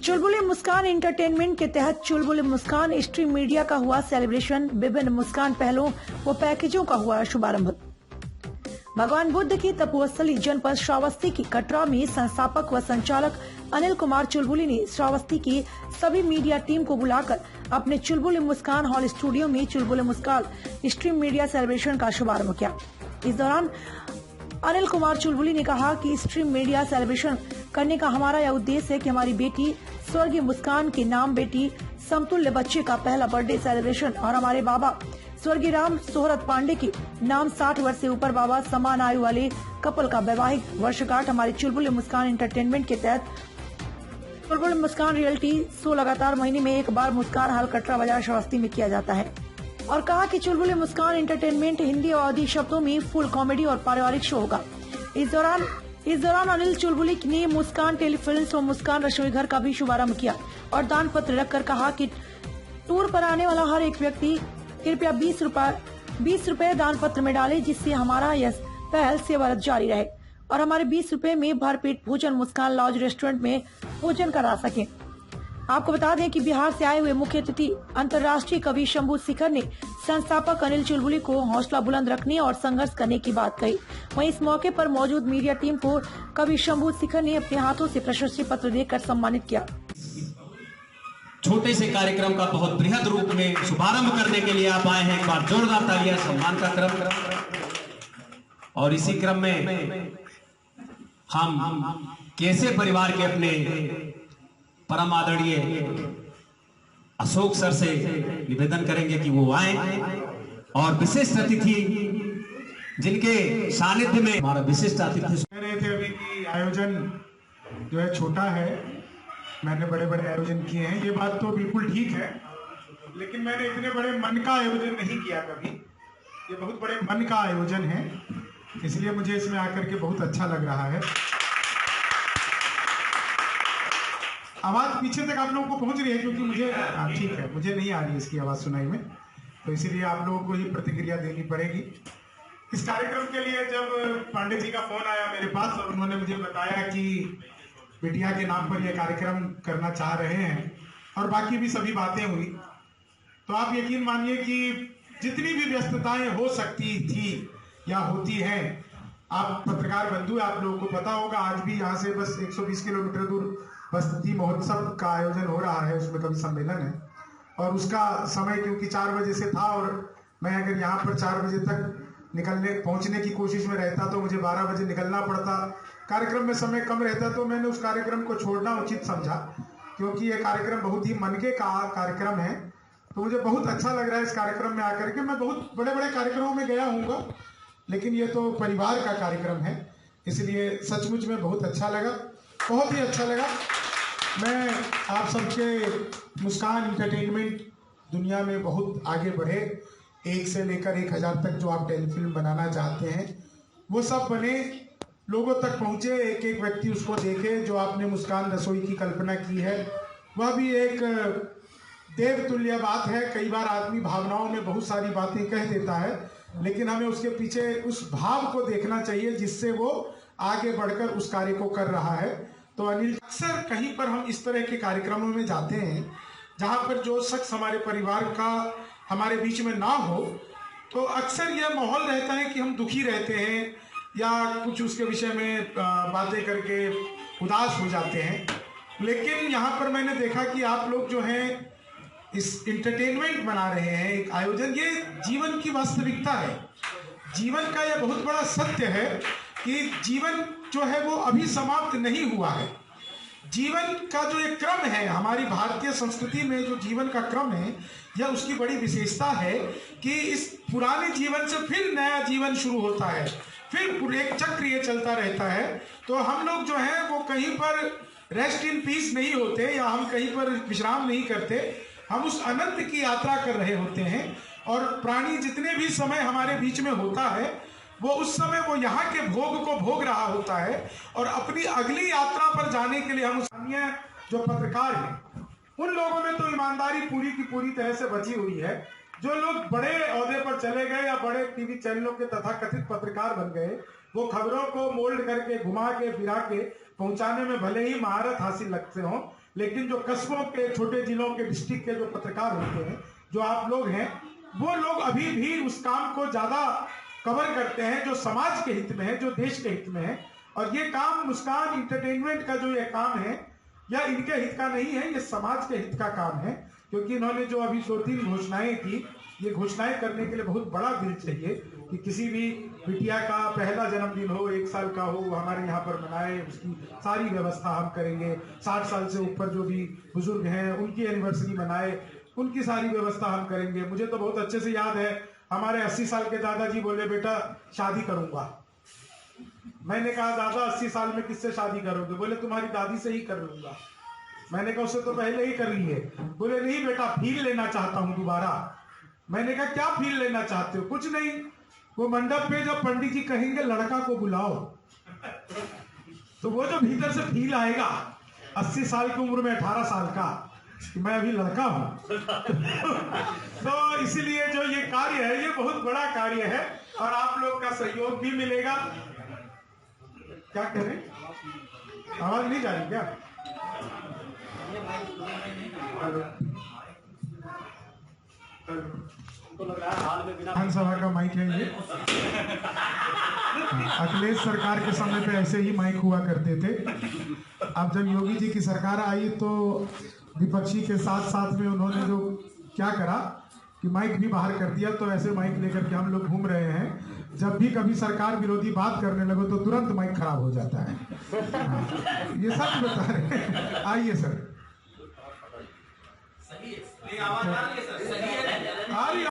चुलबुली मुस्कान entertainment के तहत चुलबुली मुस्कान stream media का हुआ सेलिब्रेशन। विभिन्न मुस्कान पहलों व पैकेजों का हुआ शुभारंभ। भगवान बुद्ध की तपोस्थली जनपद श्रावस्ती की कटरा में संस्थापक व संचालक अनिल कुमार चुलबुली ने श्रावस्ती की सभी मीडिया टीम को बुलाकर अपने चुलबुली मुस्कान हॉल स्टूडियो में चुलबुली मुस्कान स्ट्रीम मीडिया सेलिब्रेशन का शुभारंभ किया। इस दौरान अनिल कुमार चुलबुली ने कहा कि स्ट्रीम मीडिया सेलिब्रेशन करने का हमारा यह उद्देश्य है कि हमारी बेटी स्वर्गीय मुस्कान के नाम बेटी समतुल्य बच्चे का पहला बर्थडे सेलिब्रेशन और हमारे बाबा स्वर्गीय राम सोहरत पांडे के नाम 60 वर्ष से ऊपर बाबा समान आयु वाले कपल का वैवाहिक वर्षगांठ हमारे चुलबुली मुस्कान एंटरटेनमेंट के तहत चुलबुली मुस्कान रियलिटी शो लगातार महीने में एक बार मुस्कान हॉल कटरा बाजार श्रावस्ती में किया जाता है और कहा कि चुलबुली मुस्कान एंटरटेनमेंट हिंदी और अधिक शब्दों में फुल कॉमेडी और पारिवारिक शो होगा। इस दौरान अनिल चुलबुली ने मुस्कान टेलीफिल्म्स और मुस्कान रसोई घर का भी शुभारंभ किया और दान पत्र रखकर कहा कि टूर पर आने वाला हर एक व्यक्ति कृपया 20 रुपए दान पत्र में डाले, जिससे हमारा यह पहल सेवारत जारी रहे और हमारे 20 रुपए में भरपेट भोजन मुस्कान लॉज रेस्टोरेंट में भोजन करा सके। आपको बता दें कि बिहार से आए हुए मुख्य अतिथि अंतर्राष्ट्रीय कवि शंभू शिखर ने संस्थापक अनिल चुलबुली को हौसला बुलंद रखने और संघर्ष करने की बात कही। वहीं इस मौके पर मौजूद मीडिया टीम को कवि शंभू शिखर ने अपने हाथों से प्रशस्ति पत्र देकर सम्मानित किया। छोटे से कार्यक्रम का बहुत बृहद रूप में शुभारंभ करने के लिए आप आए हैं। एक बार जोरदार तालियां सम्मान का क्रम। और इसी क्रम में हम कैसे परिवार के अपने परम आदरणीय अशोक सर से निवेदन करेंगे कि वो आए और विशिष्ट अतिथि जिनके सानिध्य में हमारा विशिष्ट अतिथि कह रहे थे अभी कि आयोजन जो है छोटा है, मैंने बड़े बड़े आयोजन किए हैं, ये बात तो बिल्कुल ठीक है, लेकिन मैंने इतने बड़े मन का आयोजन नहीं किया कभी। ये बहुत बड़े मन का आयोजन है, इसलिए मुझे इसमें आकर के बहुत अच्छा लग रहा है। आवाज पीछे तक आप लोगों को पहुंच रही है क्योंकि मुझे ठीक है, मुझे नहीं आ रही इसकी आवाज सुनाई में, तो इसीलिए आप लोगों को ही प्रतिक्रिया देनी पड़ेगी। इस कार्यक्रम के लिए जब पांडे जी का फोन आया मेरे पास और उन्होंने मुझे बताया कि बिटिया के नाम पर यह कार्यक्रम करना चाह रहे हैं और बाकी भी सभी बातें हुई, तो आप यकीन मानिए कि जितनी भी व्यस्तताएं हो सकती थी या होती हैं, आप पत्रकार बंधु आप लोगों को पता होगा, आज भी यहाँ से बस 120 किलोमीटर दूर बस्ती महोत्सव का आयोजन हो रहा है, उसमें कवि सम्मेलन है और उसका समय क्योंकि 4 बजे से था और मैं अगर यहाँ पर 4 बजे तक पहुंचने की कोशिश में रहता तो मुझे 12 बजे निकलना पड़ता, कार्यक्रम में समय कम रहता, तो मैंने उस कार्यक्रम को छोड़ना उचित समझा क्योंकि ये कार्यक्रम बहुत ही मनके का कार्यक्रम है। तो मुझे बहुत अच्छा लग रहा है इस कार्यक्रम में आकर के। मैं बहुत बड़े बड़े कार्यक्रमों में गया हूँगा, लेकिन ये तो परिवार का कार्यक्रम है, इसलिए सचमुच में बहुत अच्छा लगा, बहुत ही अच्छा लगा। मैं आप सबके मुस्कान एंटरटेनमेंट दुनिया में बहुत आगे बढ़े, 1 से लेकर 1000 तक जो आप टेलीफिल्म बनाना चाहते हैं वो सब बने, लोगों तक पहुँचे, एक एक व्यक्ति उसको देखे। जो आपने मुस्कान रसोई की कल्पना की है वह भी एक देवतुल्य बात है। कई बार आदमी भावनाओं में बहुत सारी बातें कह देता है, लेकिन हमें उसके पीछे उस भाव को देखना चाहिए जिससे वो आगे बढ़कर उस कार्य को कर रहा है। तो अनिल, अक्सर कहीं पर हम इस तरह के कार्यक्रमों में जाते हैं जहां पर जो शख्स हमारे परिवार का हमारे बीच में ना हो, तो अक्सर यह माहौल रहता है कि हम दुखी रहते हैं या कुछ उसके विषय में बातें करके उदास हो जाते हैं। लेकिन यहाँ पर मैंने देखा कि आप लोग जो हैं इस एंटरटेनमेंट बना रहे हैं, एक आयोजन, ये जीवन की वास्तविकता है। जीवन का यह बहुत बड़ा सत्य है कि जीवन जो है वो अभी समाप्त नहीं हुआ है। जीवन का जो एक क्रम है, हमारी भारतीय संस्कृति में जो जीवन का क्रम है, यह उसकी बड़ी विशेषता है कि इस पुराने जीवन से फिर नया जीवन शुरू होता है, फिर एक चक्र ये चलता रहता है। तो हम लोग जो हैं वो कहीं पर रेस्ट इन पीस नहीं होते या हम कहीं पर विश्राम नहीं करते, हम उस अनंत की यात्रा कर रहे होते हैं। और प्राणी जितने भी समय हमारे बीच में होता है वो उस समय वो यहाँ के भोग को भोग रहा होता है और अपनी अगली यात्रा पर जाने के लिए हम स्थानीय जो पत्रकार हैं उन लोगों में तो ईमानदारी पूरी की पूरी तरह से बची हुई है। जो लोग बड़े ओहदे पर चले गए या बड़े टीवी चैनलों के तथाकथित पत्रकार बन गए, वो खबरों को मोल्ड करके घुमा के फिरा के पहुंचाने में भले ही महारत हासिल लगते हों, लेकिन जो कस्बों के, छोटे जिलों के, डिस्ट्रिक्ट के जो पत्रकार होते हैं, जो आप लोग हैं, वो लोग अभी भी उस काम को ज्यादा कवर करते हैं जो समाज के हित में है, जो देश के हित में है। और ये काम मुस्कान इंटरटेनमेंट का जो ये काम है, यह इनके हित का नहीं है, ये समाज के हित का काम है। क्योंकि इन्होंने जो अभी 2-3 घोषणाएं की, ये घोषणाएं करने के लिए बहुत बड़ा दिल चाहिए कि किसी भी बिटिया का पहला जन्मदिन हो, 1 साल का हो, वो हमारे यहाँ पर मनाए, उसकी सारी व्यवस्था हम करेंगे। 60 साल से ऊपर जो भी बुजुर्ग हैं, उनकी एनिवर्सरी मनाए, उनकी सारी व्यवस्था हम करेंगे। मुझे तो बहुत अच्छे से याद है, हमारे 80 साल के दादाजी बोले, बेटा शादी करूंगा। मैंने कहा, दादा 80 साल में किससे शादी करोगे? बोले, तुम्हारी दादी से ही कर लूंगा। मैंने कहा, उससे तो पहले ही कर ली है। बोले, नहीं बेटा, फील लेना चाहता हूं दोबारा। मैंने कहा, क्या फील लेना चाहते हो? कुछ नहीं, वो मंडप पे जब पंडित जी कहेंगे लड़का को बुलाओ, तो वो जो भीतर से फील आएगा, 80 साल की उम्र में 18 साल का, मैं अभी लड़का हूं। तो इसलिए जो ये कार्य है, ये बहुत बड़ा कार्य है और आप लोग का सहयोग भी मिलेगा। क्या कह रहे हैं? आवाज नहीं जा रही क्या? विधानसभा का माइक है ये। अखिलेश सरकार के समय पे ऐसे ही माइक हुआ करते थे। अब जब योगी जी की सरकार आई तो विपक्षी के साथ साथ में उन्होंने जो क्या करा कि माइक भी बाहर कर दिया। तो ऐसे माइक लेकर के हम लोग घूम रहे हैं। जब भी कभी सरकार विरोधी बात करने लगो तो तुरंत माइक खराब हो जाता है। ये सच बता रहे हैं। आइए सर। सही है, आवाज आ रही है सर, सही है।